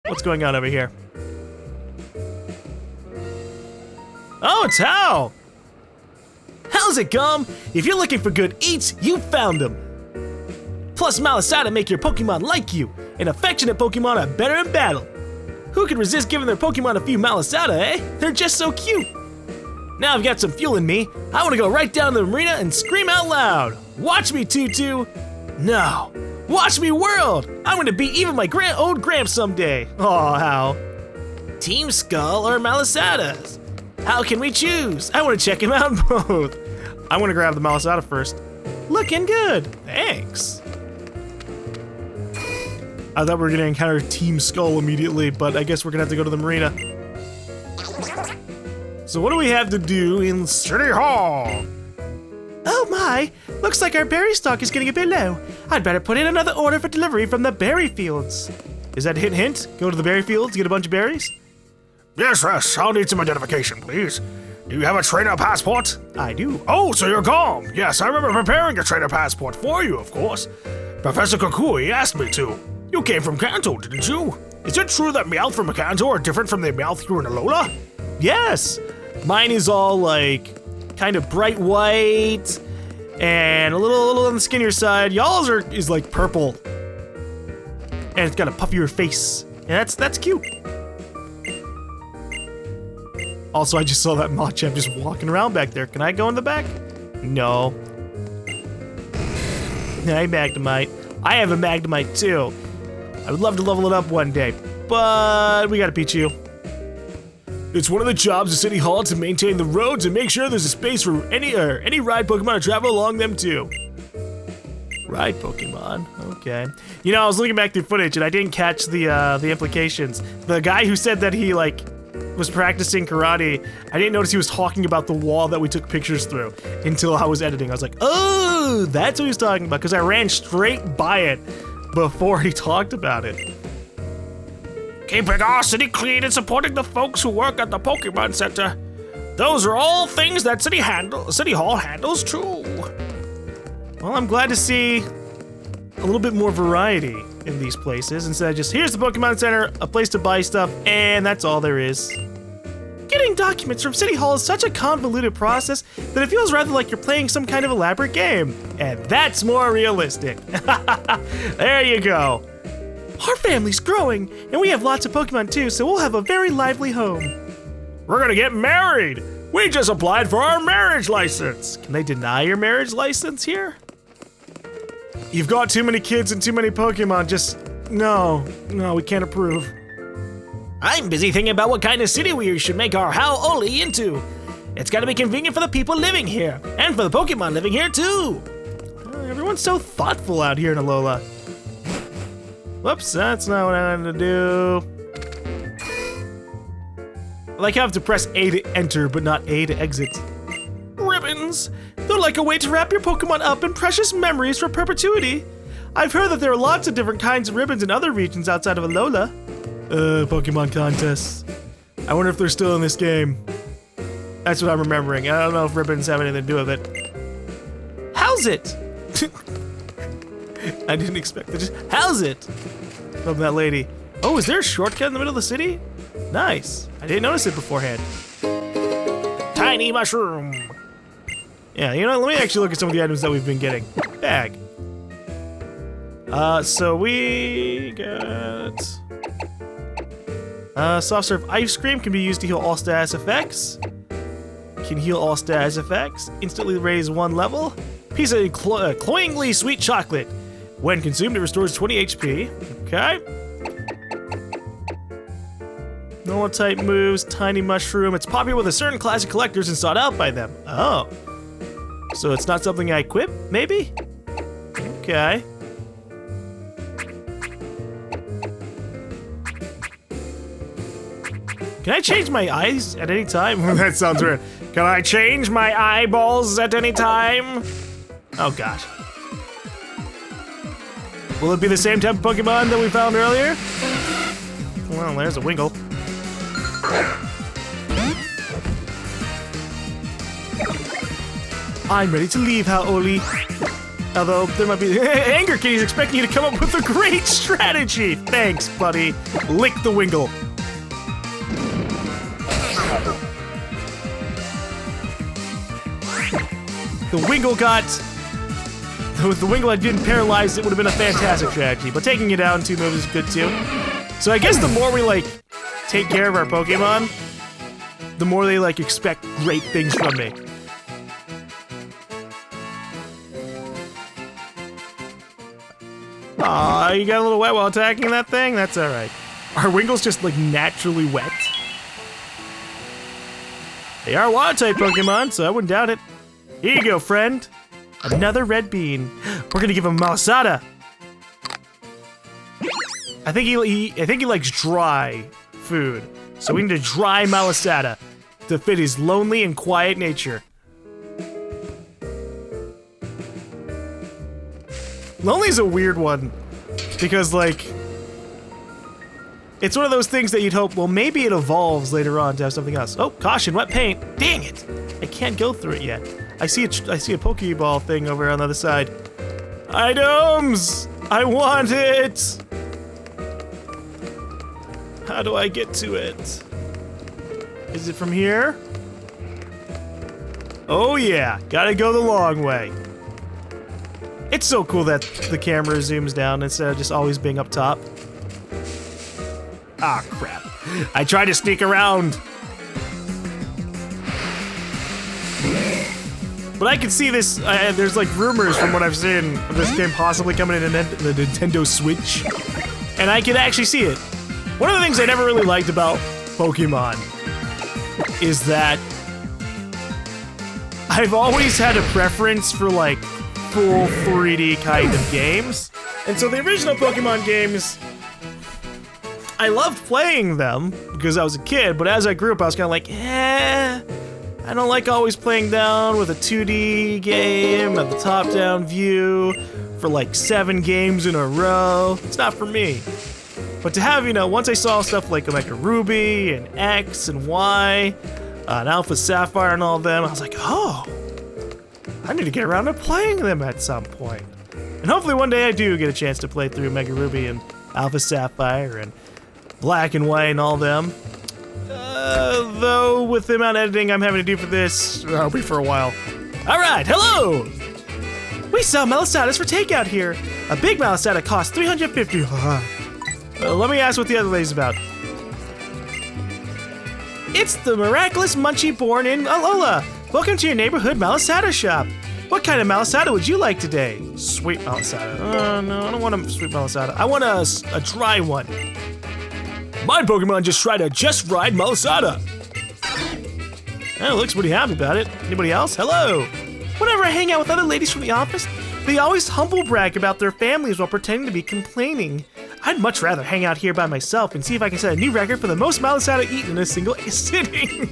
What's going on over here? Oh, it's Hau! How's it, GaLm? If you're looking for good eats, you found them. Plus, Malasada make your Pokemon like you, and affectionate Pokemon are better in battle. Who could resist giving their Pokemon a few Malasada, eh? They're just so cute. Now I've got some fuel in me. I want to go right down to the marina and scream out loud. Watch me, Tutu. No. Watch me, world. I'm going to beat even my old Gramps someday. Aw, Hau. Team Skull or Malasadas? How can we choose? I want to check him out both. I'm going to grab the Malasada first. Looking good. Thanks. I thought we were going to encounter Team Skull immediately, but I guess we're going to have to go to the marina. So what do we have to do in City Hall? Oh my, looks like our berry stock is getting a bit low. I'd better put in another order for delivery from the berry fields. Is that a hint? Go to the berry fields, get a bunch of berries? Yes, I'll need some identification, please. Do you have a trainer passport? I do. Oh, so you're GaLm. Yes, I remember preparing a trainer passport for you, of course. Professor Kukui asked me to. You came from Kanto, didn't you? Is it true that Meowth from Kanto are different from the Meowth here in Alola? Yes. Mine is all like kind of bright white and a little on the skinnier side. Y'all's is like purple. And it's got a puffier face. And that's cute. Also, I just saw that Machamp just walking around back there. Can I go in the back? No. Hey, Magnemite. I have a Magnemite too. I would love to level it up one day, but we gotta beat you. It's one of the jobs of City Hall to maintain the roads and make sure there's a space for any ride Pokemon to travel along them too. Ride Pokemon, okay. You know, I was looking back through footage and I didn't catch the implications. The guy who said that he was practicing karate, I didn't notice he was talking about the wall that we took pictures through until I was editing. I was like, oh, that's what he was talking about, because I ran straight by it before he talked about it. Keeping our city clean and supporting the folks who work at the Pokemon Center. Those are all things that City Hall handles too. Well, I'm glad to see a little bit more variety in these places instead of just, here's the Pokemon Center, a place to buy stuff, and that's all there is. Getting documents from City Hall is such a convoluted process that it feels rather like you're playing some kind of elaborate game. And that's more realistic. There you go. Our family's growing, and we have lots of Pokemon too, so we'll have a very lively home. We're gonna get married. We just applied for our marriage license. Can they deny your marriage license here? You've got too many kids and too many Pokemon, just, no, we can't approve. I'm busy thinking about what kind of city we should make our Hau'oli into. It's gotta be convenient for the people living here, and for the Pokemon living here too. Everyone's so thoughtful out here in Alola. Whoops, that's not what I wanted to do. I like how I have to press A to enter, but not A to exit. Ribbons! They're like a way to wrap your Pokemon up in precious memories for perpetuity. I've heard that there are lots of different kinds of ribbons in other regions outside of Alola. Pokemon contests. I wonder if they're still in this game. That's what I'm remembering. I don't know if ribbons have anything to do with it. How's it? I didn't expect it. Just, how's it? From that lady. Oh, is there a shortcut in the middle of the city? Nice. I didn't notice it beforehand. Tiny mushroom. Yeah, you know, let me actually look at some of the items that we've been getting. Bag. So we got... soft serve ice cream can be used to heal all status effects. Can heal all status effects. Instantly raise 1 level. Piece of cloyingly sweet chocolate. When consumed, it restores 20 HP. Okay. Normal type moves, tiny mushroom. It's popular with a certain class of collectors and sought out by them. Oh. So it's not something I equip, maybe? Okay. Can I change my eyes at any time? That sounds weird. Can I change my eyeballs at any time? Oh gosh. Will it be the same type of Pokemon that we found earlier? Well, there's a Wingull. I'm ready to leave, Hau'oli. Although, there might be... Anger Kitty's expecting you to come up with a great strategy! Thanks, buddy. Lick the Wingle. The Wingle got... If the Wingle had been paralyzed, it would have been a fantastic strategy. But taking it out in 2 moves is good, too. So I guess the more we, like, take care of our Pokemon, the more they, like, expect great things from me. Aw, you got a little wet while attacking that thing? That's alright. Are Wingles just, like, naturally wet? They are water-type Pokemon, so I wouldn't doubt it. Here you go, friend. Another red bean. We're gonna give him Malasada. I think he likes dry food. So we need a dry Malasada to fit his lonely and quiet nature. Lonely is a weird one. Because, like, it's one of those things that you'd hope, well, maybe it evolves later on to have something else. Oh, caution, wet paint. Dang it. I can't go through it yet. I see a Pokeball thing over on the other side. Items! I want it! How do I get to it? Is it from here? Oh yeah, gotta go the long way. It's so cool that the camera zooms down instead of just always being up top. Ah, crap. I tried to sneak around. But I can see this, there's like rumors from what I've seen of this game possibly coming in the Nintendo Switch. And I can actually see it. One of the things I never really liked about Pokemon is that I've always had a preference for like full 3D kind of games. And so the original Pokemon games, I loved playing them because I was a kid, but as I grew up I was kind of like, I don't like always playing down with a 2D game at the top-down view for like 7 games in a row. It's not for me. But to have, you know, once I saw stuff like Omega Ruby and X and Y, and Alpha Sapphire and all of them, I was like, oh, I need to get around to playing them at some point. And hopefully one day I do get a chance to play through Omega Ruby and Alpha Sapphire and Black and White and all them. Though with the amount of editing I'm having to do for this, I'll be for a while. Alright, hello! We sell Malasadas for takeout here. A big Malasada costs $350. Let me ask what the other lady's about. It's the miraculous Munchie born in Alola. Welcome to your neighborhood Malasada shop. What kind of Malasada would you like today? Sweet Malasada. No, I don't want a sweet Malasada. I want a dry one. My Pokemon just tried a just right Malasada. Oh, looks pretty happy about it. Anybody else? Hello. Whenever I hang out with other ladies from the office, they always humble brag about their families while pretending to be complaining. I'd much rather hang out here by myself and see if I can set a new record for the most Malasada eaten in a single sitting.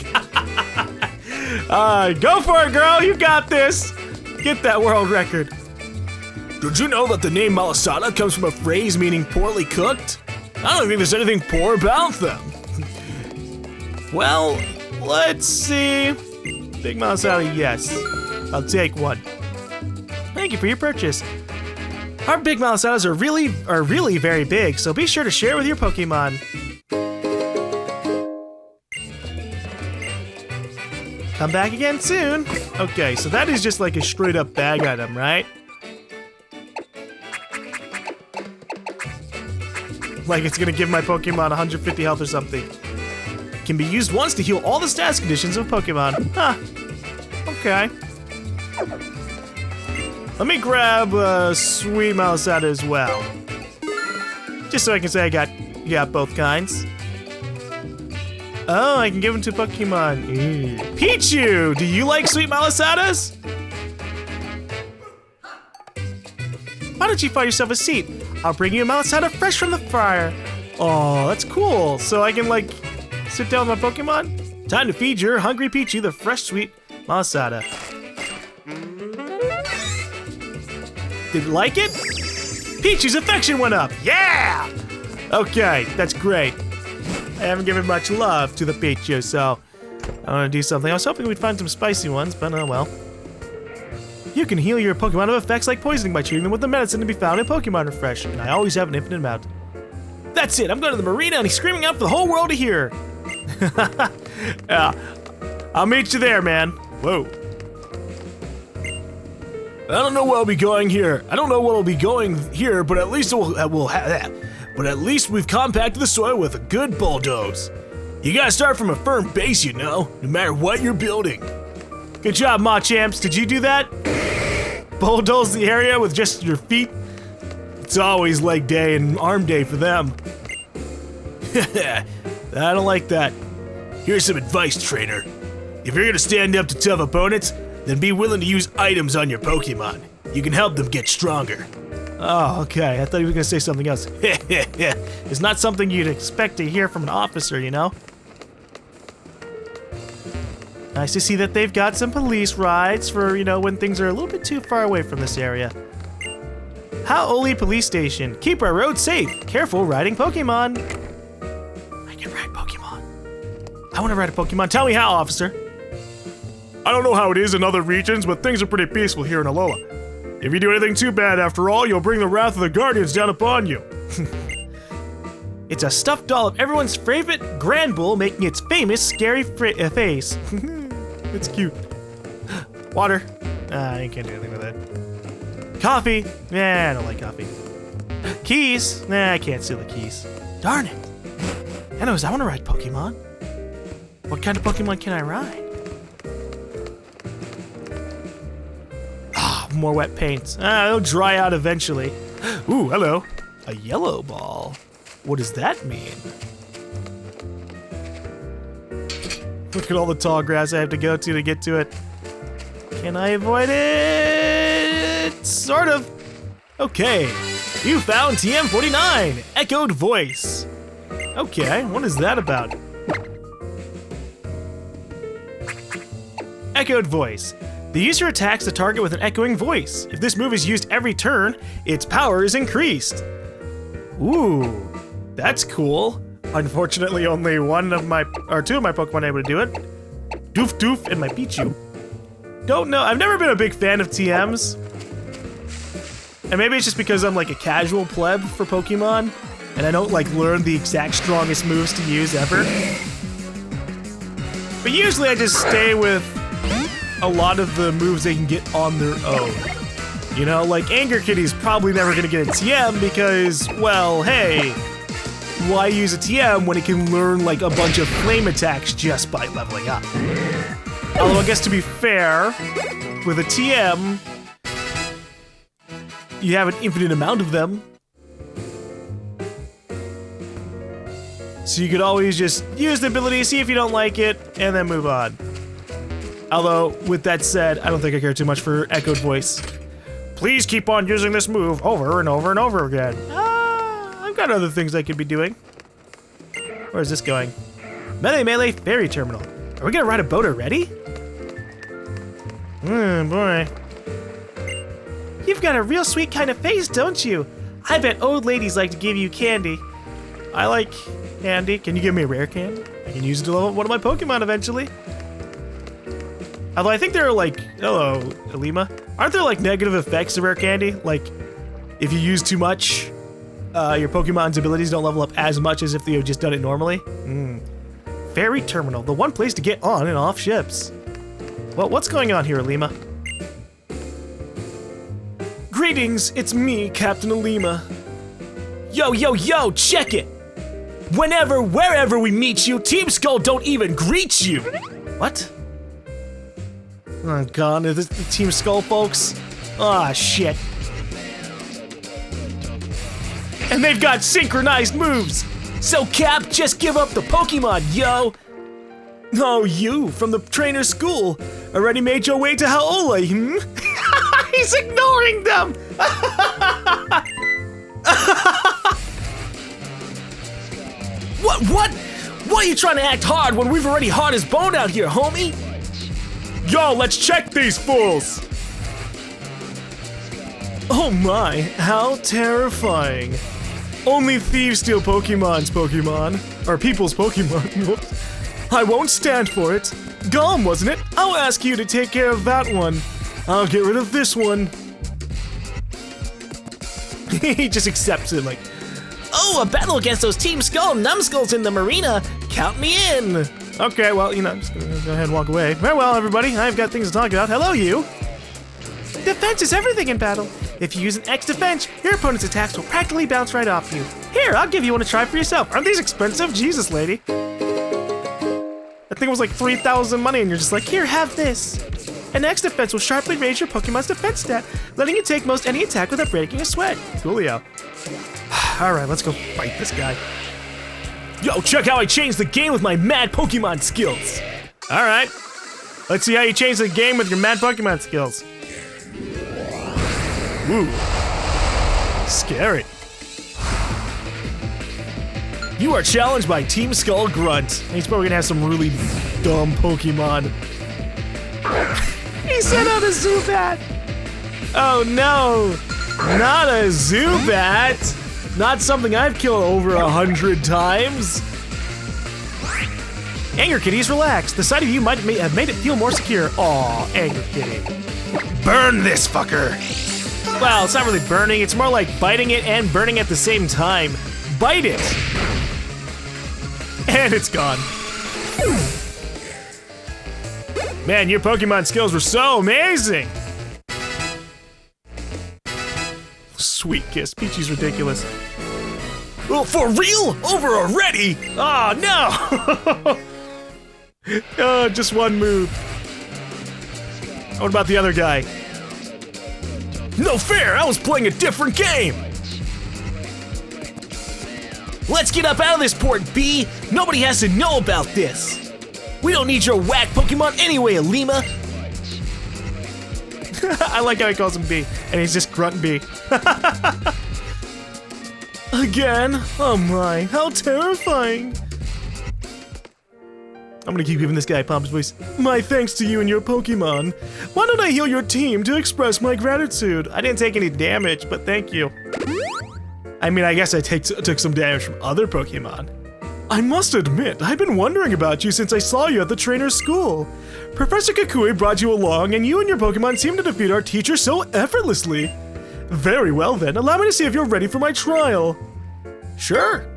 Go for it, girl. You got this. Get that world record. Did you know that the name Malasada comes from a phrase meaning poorly cooked? I don't think there's anything poor about them. Well, let's see. Big Malasada, yes. I'll take one. Thank you for your purchase. Our big Malasadas are really very big, so be sure to share with your Pokemon. Come back again soon. Okay, so that is just like a straight up bag item, right? Like it's gonna give my Pokemon 150 health or something. Can be used once to heal all the status conditions of Pokemon. Huh. Okay. Let me grab sweet Malasada as well. Just so I can say I got both kinds. Oh, I can give them to Pokemon. Pichu! Do you like sweet Malasadas? Why don't you find yourself a seat? I'll bring you a Malasada fresh from the fryer. Oh, that's cool. So I can, like, sit down with my Pokemon? Time to feed your hungry Pichu the fresh, sweet Malasada. Did you like it? Pichu's affection went up. Yeah! Okay, that's great. I haven't given much love to the Pichu, so I want to do something. I was hoping we'd find some spicy ones, but oh well. You can heal your Pokemon of effects like poisoning by treating them with the medicine to be found in Pokemon Refresh, and I always have an infinite amount. That's it, I'm going to the marina and he's screaming out for the whole world to hear. Yeah, I'll meet you there, man. Whoa. I don't know where I'll be going here. I don't know what will be going here, but at least but at least we've compacted the soil with a good bulldoze. You gotta start from a firm base, you know, no matter what you're building. Good job, Machamps. Did you do that? Bulldoze the area with just your feet? It's always leg day and arm day for them. I don't like that. Here's some advice, trainer. If you're gonna stand up to tough opponents, then be willing to use items on your Pokemon. You can help them get stronger. Oh, okay. I thought you were gonna say something else. It's not something you'd expect to hear from an officer, you know? Nice to see that they've got some police rides for, you know, when things are a little bit too far away from this area. Hau'oli Police Station. Keep our roads safe. Careful riding Pokemon. I can ride Pokemon. I want to ride a Pokemon. Tell me how, officer. I don't know how it is in other regions, but things are pretty peaceful here in Alola. If you do anything too bad, after all, you'll bring the wrath of the Guardians down upon you. It's a stuffed doll of everyone's favorite Grand Bull making its famous scary face. It's cute. Water. I can't do anything with it. Coffee. Nah, I don't like coffee. Keys. Nah, I can't steal the keys. Darn it. Anyways, I want to ride Pokemon. What kind of Pokemon can I ride? Ah, more wet paint. It'll dry out eventually. Ooh, hello. A yellow ball. What does that mean? Look at all the tall grass I have to go to get to it. Can I avoid it? Sort of. Okay. You found TM49, Echoed Voice. Okay, what is that about? Echoed Voice. The user attacks the target with an echoing voice. If this move is used every turn, its power is increased. Ooh, that's cool. Unfortunately, only two of my Pokemon are able to do it. Doof Doof and my Pichu. Don't know. I've never been a big fan of TMs. And maybe it's just because I'm like a casual pleb for Pokemon, and I don't like learn the exact strongest moves to use ever. But usually I just stay with a lot of the moves they can get on their own. You know, like Anger Kitty's probably never gonna get a TM because, well, hey, why use a TM when it can learn like a bunch of flame attacks just by leveling up? Although I guess to be fair, with a TM, you have an infinite amount of them. So you could always just use the ability, see if you don't like it, and then move on. Although, with that said, I don't think I care too much for Echoed Voice. Please keep on using this move over and over and over again. I've got other things I could be doing. Where is this going? Melee Ferry Terminal. Are we gonna ride a boat already? Boy. You've got a real sweet kind of face, don't you? I bet old ladies like to give you candy. I like candy. Can you give me a rare candy? I can use it to level up one of my Pokemon eventually. Although I think there are like, hello, Ilima. Aren't there like negative effects to rare candy? Like, if you use too much, your Pokemon's abilities don't level up as much as if they had just done it normally. Ferry Terminal, the one place to get on and off ships. Well, what's going on here, Ilima? Greetings, it's me, Captain Ilima. Yo, check it! Whenever, wherever we meet you, Team Skull don't even greet you! What? Oh god, is this the Team Skull folks? Ah, shit. And they've got synchronized moves! So Cap, just give up the Pokemon, yo! Oh, you, from the trainer school, already made your way to Hau'oli, hmm? He's ignoring them! What? Why are you trying to act hard when we've already hard as bone out here, homie? Yo, let's check these fools! Oh my, how terrifying. Only thieves steal Pokemon's Pokemon. Or people's Pokemon. Whoops. I won't stand for it. GaLm, wasn't it? I'll ask you to take care of that one. I'll get rid of this one. He just accepts it like, oh, a battle against those Team Skull numbskulls in the marina. Count me in. Okay, well, you know, I'm just gonna go ahead and walk away. Very well, everybody. I've got things to talk about. Hello, you. Defense is everything in battle. If you use an X defense, your opponent's attacks will practically bounce right off you. Here, I'll give you one to try for yourself. Aren't these expensive? Jesus, lady. I think it was like 3,000 money, and you're just like, here, have this. An X defense will sharply raise your Pokemon's defense stat, letting you take most any attack without breaking a sweat. Coolio. Alright, let's go fight this guy. Yo, check how I changed the game with my mad Pokemon skills. Alright. Let's see how you change the game with your mad Pokemon skills. Woo. Scary. You are challenged by Team Skull Grunt. He's probably gonna have some really dumb Pokemon. He sent out a Zubat! Oh no! Not a Zubat! Not something I've killed over 100 times! Anger Kitties, relax. The sight of you might have made it feel more secure. Aw, Anger Kitty. Burn this fucker! Well, it's not really burning, it's more like biting it and burning at the same time. Bite it! And it's gone. Man, your Pokemon skills were so amazing! Sweet kiss. Peachy's ridiculous. Oh, for real? Over already? Oh, no! Oh, just one move. What about the other guy? No fair! I was playing a different game! Let's get up out of this port, B! Nobody has to know about this! We don't need your whack Pokemon anyway, Ilima! I like how he calls him B, and he's just Grunt B. Again? Oh my, how terrifying! I'm gonna keep giving this guy a pompous voice. My thanks to you and your Pokemon. Why don't I heal your team to express my gratitude? I didn't take any damage, but thank you. I mean, I guess I took some damage from other Pokemon. I must admit, I've been wondering about you since I saw you at the trainer's school. Professor Kukui brought you along, and you and your Pokemon seem to defeat our teacher so effortlessly. Very well then, allow me to see if you're ready for my trial. Sure.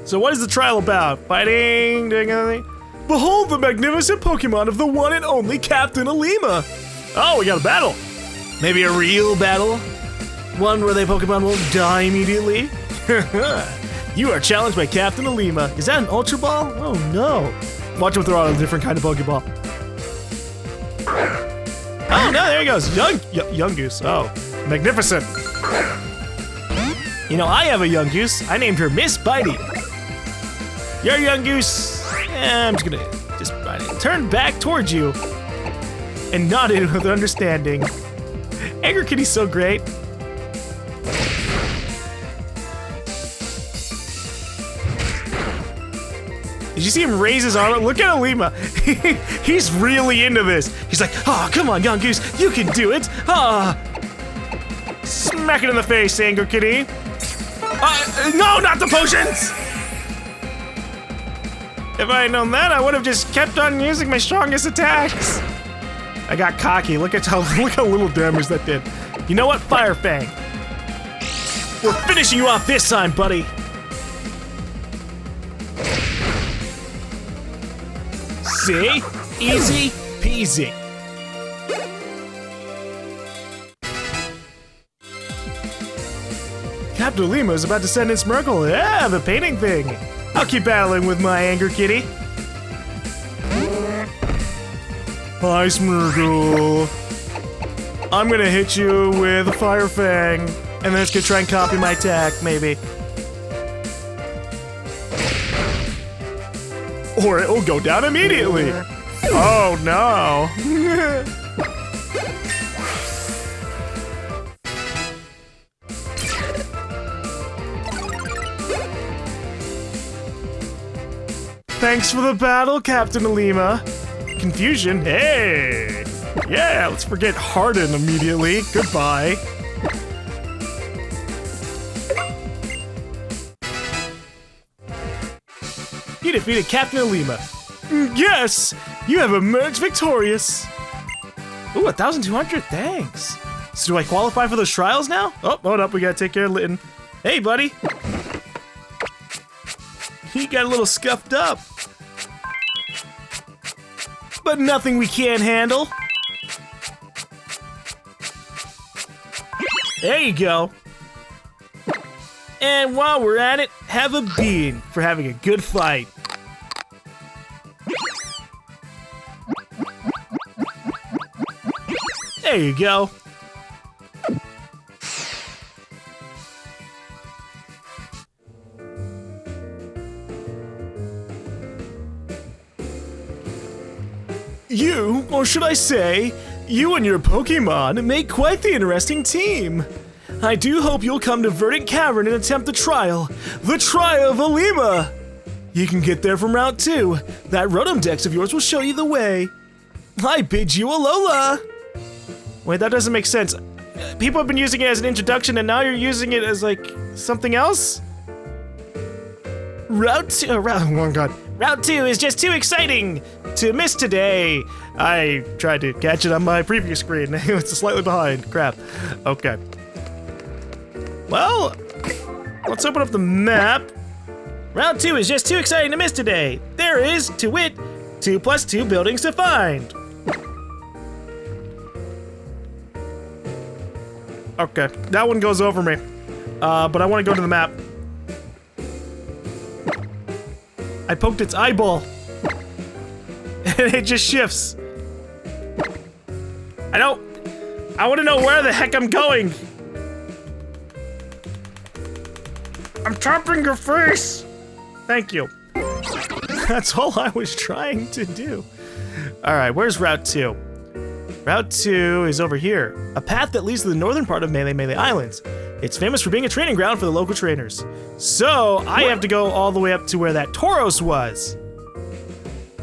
So what is the trial about? Fighting? Doing anything? Behold the magnificent Pokemon of the one and only Captain Ilima! Oh, we got a battle! Maybe a real battle? One where the Pokemon won't die immediately? You are challenged by Captain Ilima. Is that an Ultra Ball? Oh no. Watch him throw out a different kind of Pokeball. Oh no, there he goes. Young Goose. Oh, magnificent. You know, I have a young goose. I named her Miss Bitey. Your young goose. I'm just gonna bite it. Turn back towards you and nodded with understanding. Anger Kitty's so great. Did you see him raise his arm? Look at Ilima. He's really into this. He's like, oh, come on, young goose. You can do it. Ah. Smack it in the face, Anger Kitty. No, not the potions! If I had known that, I would have just kept on using my strongest attacks. I got cocky. Look how little damage that did. You know what? Fire Fang. We're finishing you off this time, buddy. See? Easy peasy. Captain Ilima is about to send in Smirkle. Yeah, the painting thing. I'll keep battling with my Anger Kitty. Hi, Smirkle. I'm gonna hit you with a Fire Fang, and then it's gonna try and copy my attack, maybe. Or it'll go down immediately. Oh no. Thanks for the battle, Captain Ilima. Confusion? Hey! Yeah, let's forget Harden immediately. Goodbye. You defeated Captain Ilima. Yes! You have emerged victorious. Ooh, 1,200, thanks. So do I qualify for those trials now? Oh, hold up, we gotta take care of Litten. Hey, buddy. He got a little scuffed up. But nothing we can't handle. There you go. And while we're at it, have a bean for having a good fight. There you go. You, or should I say, you and your Pokémon make quite the interesting team. I do hope you'll come to Verdant Cavern and attempt the trial of Ilima. You can get there from Route 2. That Rotom Dex of yours will show you the way. I bid you Alola. Wait, that doesn't make sense. People have been using it as an introduction and now you're using it as like something else? Route 2, oh god. Route 2 is just too exciting to miss today. I tried to catch it on my previous screen. It's slightly behind. Crap. Okay. Well, let's open up the map. Route 2 is just too exciting to miss today. There is, to wit, 2 + 2 buildings to find. Okay, that one goes over me. But I want to go to the map. I poked its eyeball. And it just shifts. I want to know where the heck I'm going. I'm tapping your face. Thank you. That's all I was trying to do. All right, where's Route 2? Route 2 is over here. A path that leads to the northern part of Melee Islands. It's famous for being a training ground for the local trainers. So I have to go all the way up to where that Tauros was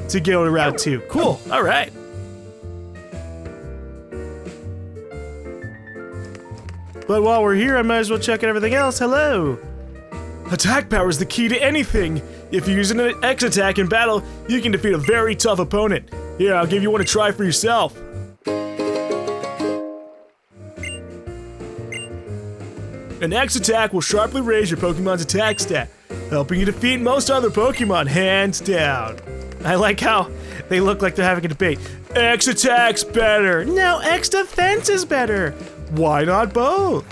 to go to Route 2. Cool, all right. But while we're here, I might as well check out everything else. Hello. Attack power is the key to anything. If you use an X attack in battle, you can defeat a very tough opponent. Here, I'll give you one to try for yourself. An X attack will sharply raise your Pokemon's attack stat, helping you defeat most other Pokemon, hands down. I like how they look like they're having a debate. X attack's better. No, X defense is better. Why not both?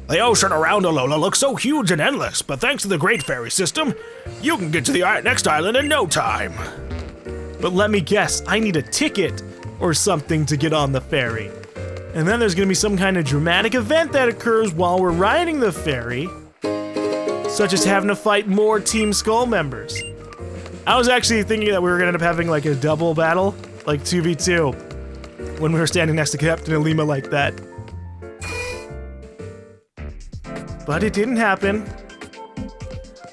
The ocean around Alola looks so huge and endless, but thanks to the Great Ferry system, you can get to the next island in no time. But let me guess, I need a ticket or something to get on the ferry. And then there's gonna be some kind of dramatic event that occurs while we're riding the ferry, such as having to fight more Team Skull members. I was actually thinking that we were gonna end up having like a double battle, like 2v2, when we were standing next to Captain Ilima like that. But it didn't happen.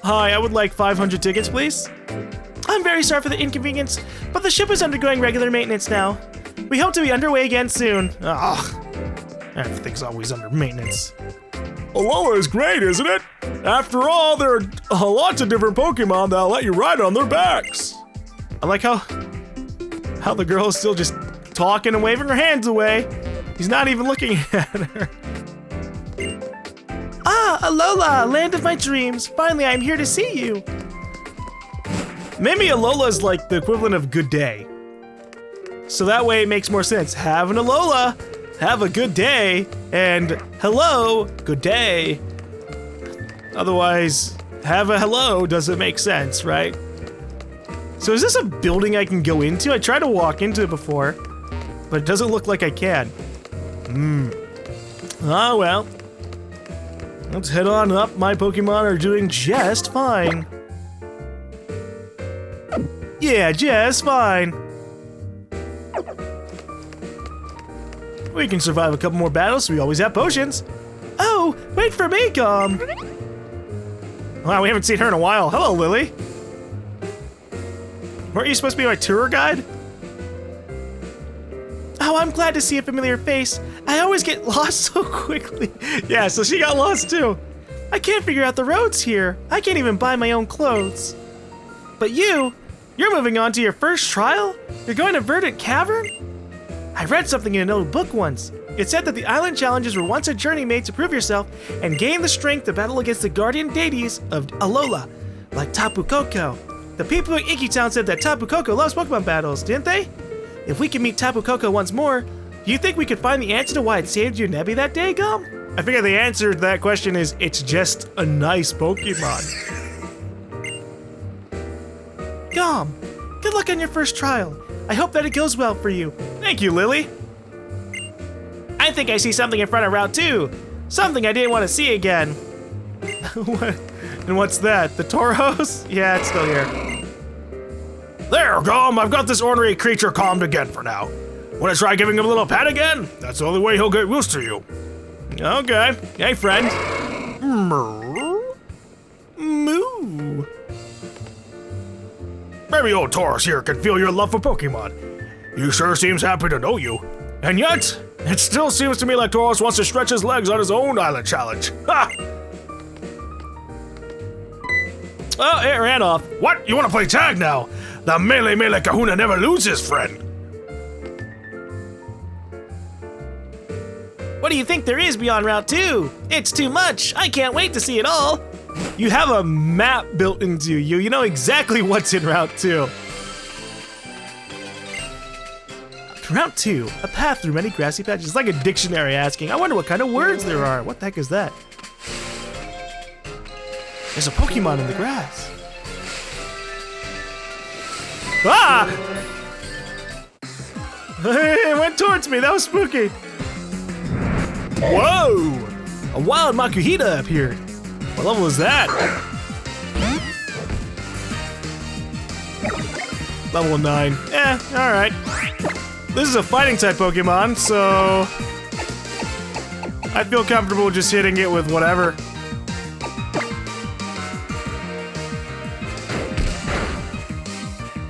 Hi, I would like 500 tickets, please. I'm very sorry for the inconvenience, but the ship is undergoing regular maintenance now. We hope to be underway again soon. Ugh, everything's always under maintenance. Alola is great, isn't it? After all, there are lots of different Pokemon that'll let you ride on their backs. I like how the girl is still just talking and waving her hands away. He's not even looking at her. Ah, Alola, land of my dreams. Finally, I'm here to see you. Maybe Alola is like the equivalent of good day. So that way it makes more sense. Have an Alola, have a good day, and hello, good day. Otherwise, have a hello doesn't make sense, right? So is this a building I can go into? I tried to walk into it before, but it doesn't look like I can. Oh well. Let's head on up. My Pokemon are doing just fine. Yeah, just fine. We can survive a couple more battles, so we always have potions. Oh, wait for me, GaLm. Wow, we haven't seen her in a while. Hello, Lillie. Weren't you supposed to be my tour guide? Oh, I'm glad to see a familiar face. I always get lost so quickly. Yeah, so she got lost too. I can't figure out the roads here. I can't even buy my own clothes. But you You're moving on to your first trial? You're going to Verdant Cavern? I read something in an old book once. It said that the island challenges were once a journey made to prove yourself and gain the strength to battle against the guardian deities of Alola, like Tapu Koko. The people in Iki Town said that Tapu Koko loves Pokemon battles, didn't they? If we can meet Tapu Koko once more, do you think we could find the answer to why it saved you Nebby that day, GaLm? I figure the answer to that question is it's just a nice Pokemon. GaLm, good luck on your first trial. I hope that it goes well for you. Thank you, Lillie. I think I see something in front of Route 2. Something I didn't want to see again. What? And what's that? The Tauros? Yeah, it's still here. There, GaLm, I've got this ornery creature calmed again for now. Wanna try giving him a little pet again? That's the only way he'll get used to you. Okay. Hey, friend. Moo. Maybe old Taurus here can feel your love for Pokemon. He sure seems happy to know you. And yet, it still seems to me like Taurus wants to stretch his legs on his own island challenge. Ha! Oh, it ran off. What? You want to play tag now? The melee kahuna never loses, friend. What do you think there is beyond Route 2? It's too much. I can't wait to see it all. You have a map built into you. You know exactly what's in Route 2. Route 2, a path through many grassy patches. It's like a dictionary asking, I wonder what kind of words there are. What the heck is that? There's a Pokemon in the grass. Ah! It went towards me. That was spooky. Whoa! A wild Makuhita appeared. What level is that? Level 9. Alright. This is a fighting type Pokemon, so I feel comfortable just hitting it with whatever.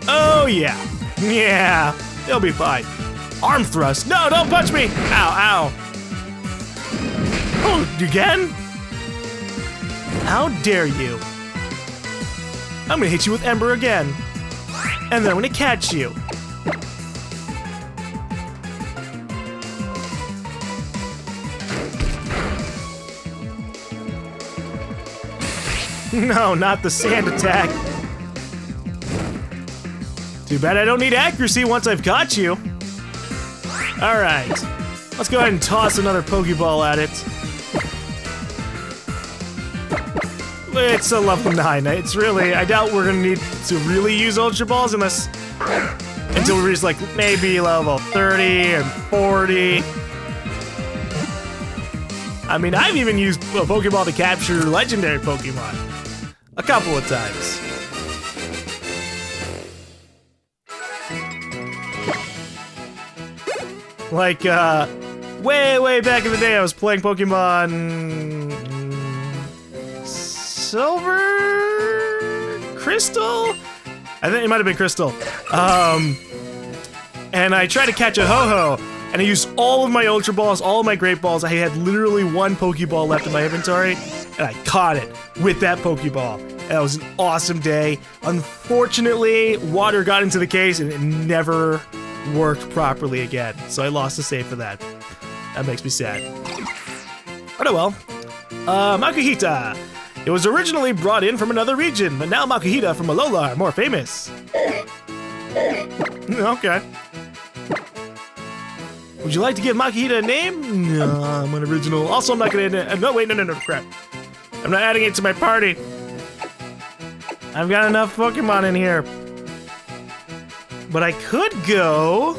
Oh yeah. Yeah, it'll be fine. Arm thrust. No, don't punch me! Ow, ow. Oh, again? How dare you? I'm gonna hit you with Ember again. And then I'm gonna catch you. No, not the sand attack. Too bad I don't need accuracy once I've caught you. Alright, let's go ahead and toss another Pokeball at it. It's a level 9. It's really, I doubt we're gonna need to really use Ultra Balls unless, until we reach like maybe level 30 and 40. I mean, I've even used a Pokeball to capture legendary Pokemon. A couple of times. Like, way back in the day, I was playing Pokemon Silver? Crystal? I think it might have been Crystal. And I tried to catch a Ho-Ho, and I used all of my Ultra Balls, all of my Great Balls. I had literally one Pokeball left in my inventory, and I caught it with that Pokeball. And that was an awesome day. Unfortunately, water got into the case, and it never worked properly again. So I lost the save for that. That makes me sad. But oh well. Makuhita. It was originally brought in from another region, but now Makuhita from Alola are more famous. Okay. Would you like to give Makuhita a name? No, I'm an original. Also, I'm not gonna. No, wait, no, crap. I'm not adding it to my party. I've got enough Pokemon in here. But I could go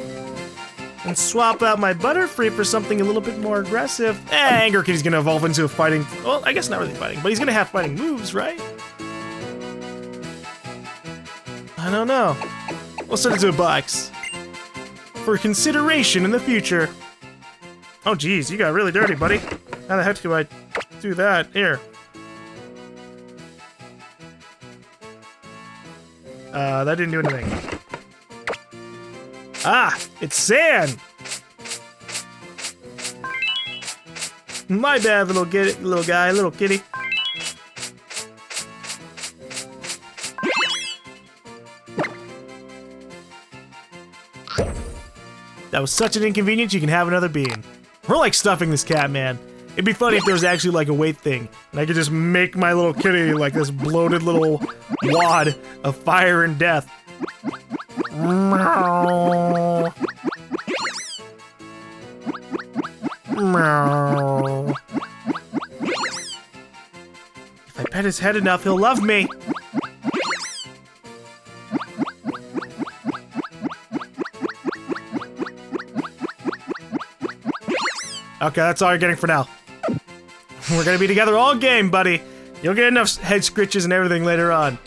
and swap out my Butterfree for something a little bit more aggressive. Anger Kitty's gonna evolve into a fighting. Well, I guess not really fighting, but he's gonna have fighting moves, right? I don't know. We'll send it to a box for consideration in the future. Oh, geez, you got really dirty, buddy. How the heck do I do that? Here. That didn't do anything. Ah, it's sand. My bad, little guy, little kitty. That was such an inconvenience, you can have another bean. We're like stuffing this cat, man. It'd be funny if there was actually like a weight thing, and I could just make my little kitty like this bloated little wad of fire and death. Meow. Meow. If I pet his head enough, he'll love me. Okay, that's all you're getting for now. We're gonna be together all game, buddy. You'll get enough head scritches and everything later on.